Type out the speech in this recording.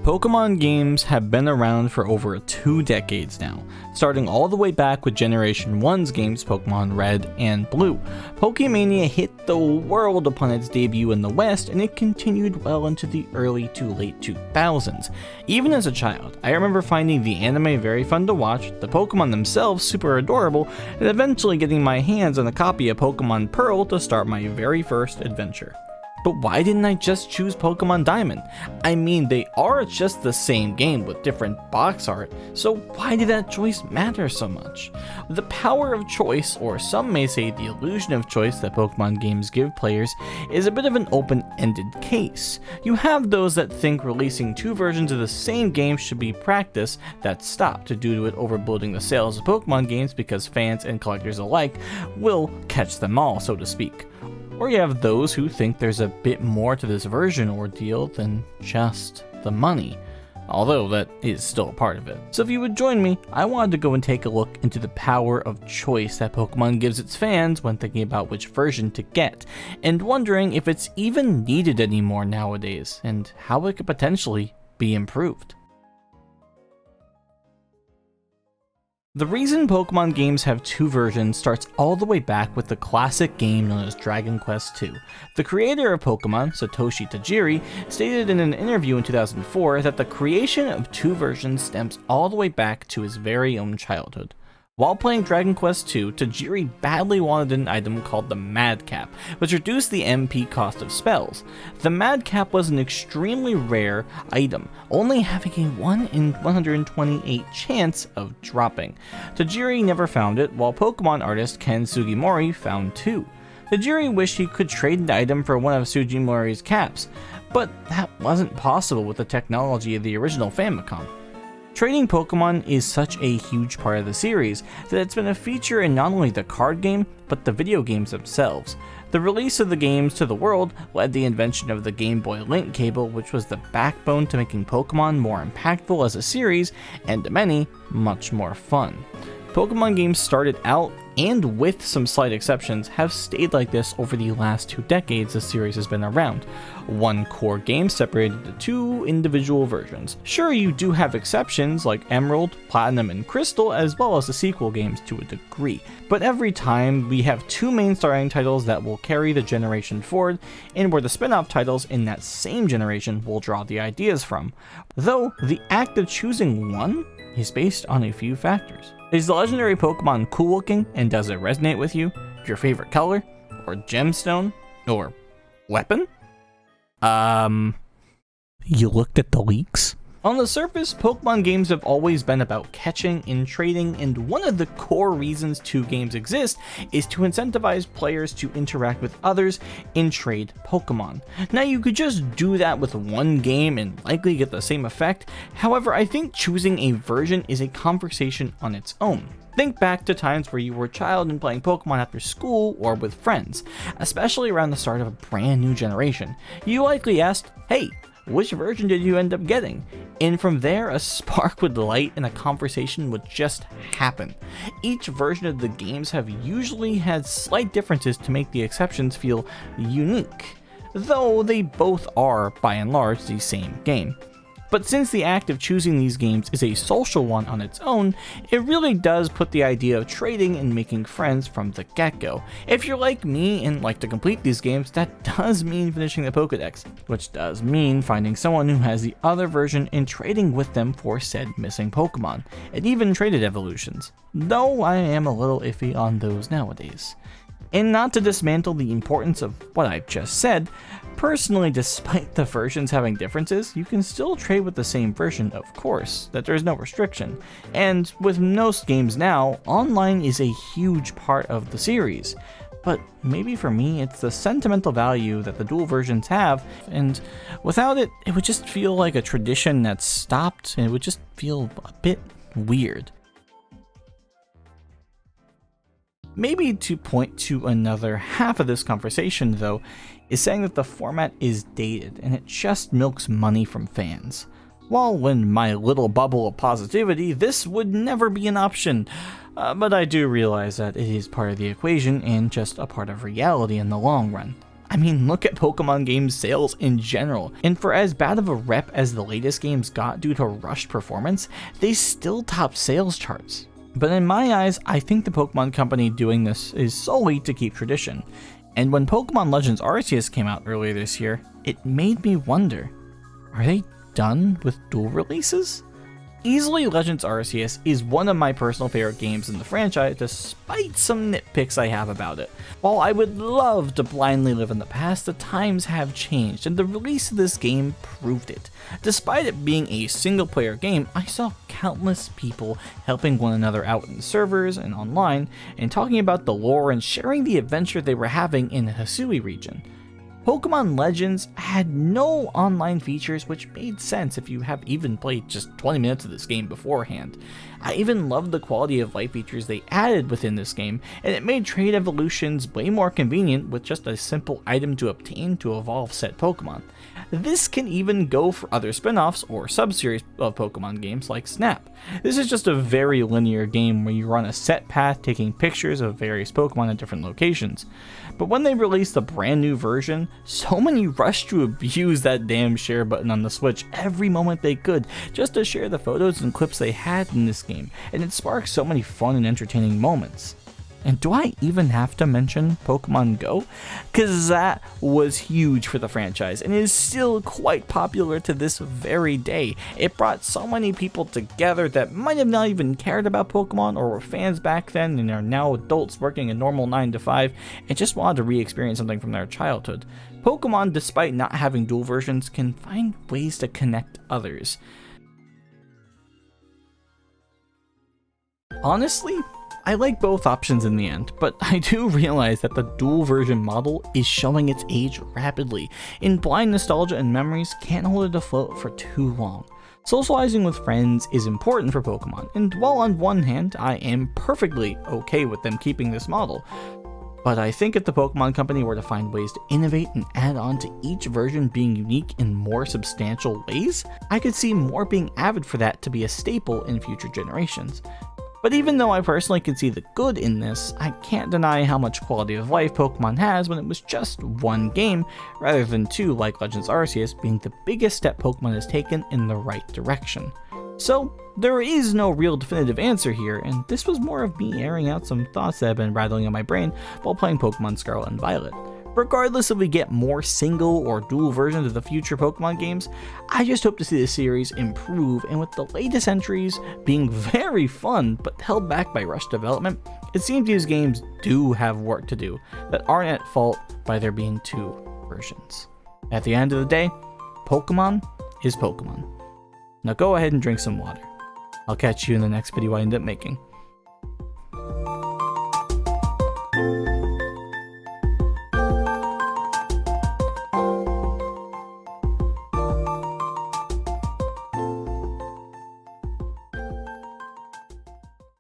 Pokemon games have been around for over 2 decades now, starting all the way back with Generation 1's games Pokemon Red and Blue. Pokemania hit the world upon its debut in the West, and it continued well into the early to late 2000s. Even as a child, I remember finding the anime very fun to watch, the Pokemon themselves super adorable, and eventually getting my hands on a copy of Pokemon Pearl to start my very first adventure. But why didn't I just choose Pokemon Diamond? I mean, they are just the same game with different box art, so why did that choice matter so much? The power of choice, or some may say the illusion of choice that Pokemon games give players, is a bit of an open-ended case. You have those that think releasing 2 versions of the same game should be practice that stopped due to it overbuilding the sales of Pokemon games because fans and collectors alike will catch them all, so to speak. Or you have those who think there's a bit more to this version ordeal than just the money, although that is still a part of it. So if you would join me, I wanted to go and take a look into the power of choice that Pokemon gives its fans when thinking about which version to get, and wondering if it's even needed anymore nowadays, and how it could potentially be improved. The reason Pokemon games have 2 versions starts all the way back with the classic game known as Dragon Quest II. The creator of Pokemon, Satoshi Tajiri, stated in an interview in 2004 that the creation of 2 versions stems all the way back to his very own childhood. While playing Dragon Quest II, Tajiri badly wanted an item called the Madcap, which reduced the MP cost of spells. The Madcap was an extremely rare item, only having a 1 in 128 chance of dropping. Tajiri never found it, while Pokemon artist Ken Sugimori found 2. Tajiri wished he could trade the item for one of Sugimori's caps, but that wasn't possible with the technology of the original Famicom. Trading Pokemon is such a huge part of the series that it's been a feature in not only the card game, but the video games themselves. The release of the games to the world led the invention of the Game Boy Link cable, which was the backbone to making Pokemon more impactful as a series, and to many, much more fun. Pokemon games started out, and with some slight exceptions, have stayed like this over the last 2 decades the series has been around. One core game separated into 2 individual versions. Sure, you do have exceptions like Emerald, Platinum, and Crystal, as well as the sequel games to a degree, but every time we have 2 main starting titles that will carry the generation forward, and where the spin-off titles in that same generation will draw the ideas from. Though, the act of choosing one is based on a few factors. Is the legendary Pokemon cool looking, and does it resonate with you? Your favorite color? Or gemstone? Or weapon? You looked at the leaks? On the surface, Pokemon games have always been about catching and trading, and one of the core reasons 2 games exist is to incentivize players to interact with others and trade Pokemon. Now, you could just do that with one game and likely get the same effect. However, I think choosing a version is a conversation on its own. Think back to times where you were a child and playing Pokemon after school or with friends, especially around the start of a brand new generation. You likely asked, hey, which version did you end up getting? And from there, a spark would light and a conversation would just happen. Each version of the games have usually had slight differences to make the exceptions feel unique, though they both are, by and large, the same game. But since the act of choosing these games is a social one on its own, it really does put the idea of trading and making friends from the get-go. If you're like me and like to complete these games, that does mean finishing the Pokédex, which does mean finding someone who has the other version and trading with them for said missing Pokemon, and even traded evolutions, though I am a little iffy on those nowadays. And not to dismantle the importance of what I've just said, personally, despite the versions having differences, you can still trade with the same version, of course, that there's no restriction. And with most games now, online is a huge part of the series. But maybe for me, it's the sentimental value that the dual versions have, and without it, it would just feel like a tradition that's stopped, and it would just feel a bit weird. Maybe to point to another half of this conversation, though, is saying that the format is dated and it just milks money from fans. While in my little bubble of positivity, this would never be an option, but I do realize that it is part of the equation and just a part of reality in the long run. I mean, look at Pokemon games sales in general, and for as bad of a rep as the latest games got due to rushed performance, they still top sales charts. But in my eyes, I think the Pokemon Company doing this is solely to keep tradition. And when Pokemon Legends Arceus came out earlier this year, it made me wonder, are they done with dual releases? Easily, Legends Arceus is one of my personal favorite games in the franchise, despite some nitpicks I have about it. While I would love to blindly live in the past, the times have changed, and the release of this game proved it. Despite it being a single-player game, I saw countless people helping one another out in servers and online, and talking about the lore and sharing the adventure they were having in the Hisui region. Pokemon Legends had no online features, which made sense if you have even played just 20 minutes of this game beforehand. I even loved the quality of life features they added within this game, and it made trade evolutions way more convenient with just a simple item to obtain to evolve said Pokemon. This can even go for other spin-offs or sub-series of Pokemon games like Snap. This is just a very linear game where you run a set path taking pictures of various Pokemon at different locations. But when they released a brand new version, so many rushed to abuse that damn share button on the Switch every moment they could just to share the photos and clips they had in this game, and it sparked so many fun and entertaining moments. And do I even have to mention Pokemon Go? Cause that was huge for the franchise and is still quite popular to this very day. It brought so many people together that might have not even cared about Pokemon or were fans back then and are now adults working a normal 9 to 5 and just wanted to re-experience something from their childhood. Pokemon, despite not having dual versions, can find ways to connect others. Honestly, I like both options in the end, but I do realize that the dual version model is showing its age rapidly, and blind nostalgia and memories can't hold it afloat for too long. Socializing with friends is important for Pokemon, and while on one hand I am perfectly okay with them keeping this model, but I think if the Pokemon Company were to find ways to innovate and add on to each version being unique in more substantial ways, I could see more being avid for that to be a staple in future generations. But even though I personally can see the good in this, I can't deny how much quality of life Pokemon has when it was just one game, rather than two like Legends Arceus being the biggest step Pokemon has taken in the right direction. So, there is no real definitive answer here, and this was more of me airing out some thoughts that have been rattling in my brain while playing Pokemon Scarlet and Violet. Regardless if we get more single or dual versions of the future Pokemon games, I just hope to see the series improve, and with the latest entries being very fun but held back by rushed development, it seems these games do have work to do that aren't at fault by there being two versions. At the end of the day, Pokemon is Pokemon. Now go ahead and drink some water. I'll catch you in the next video I end up making.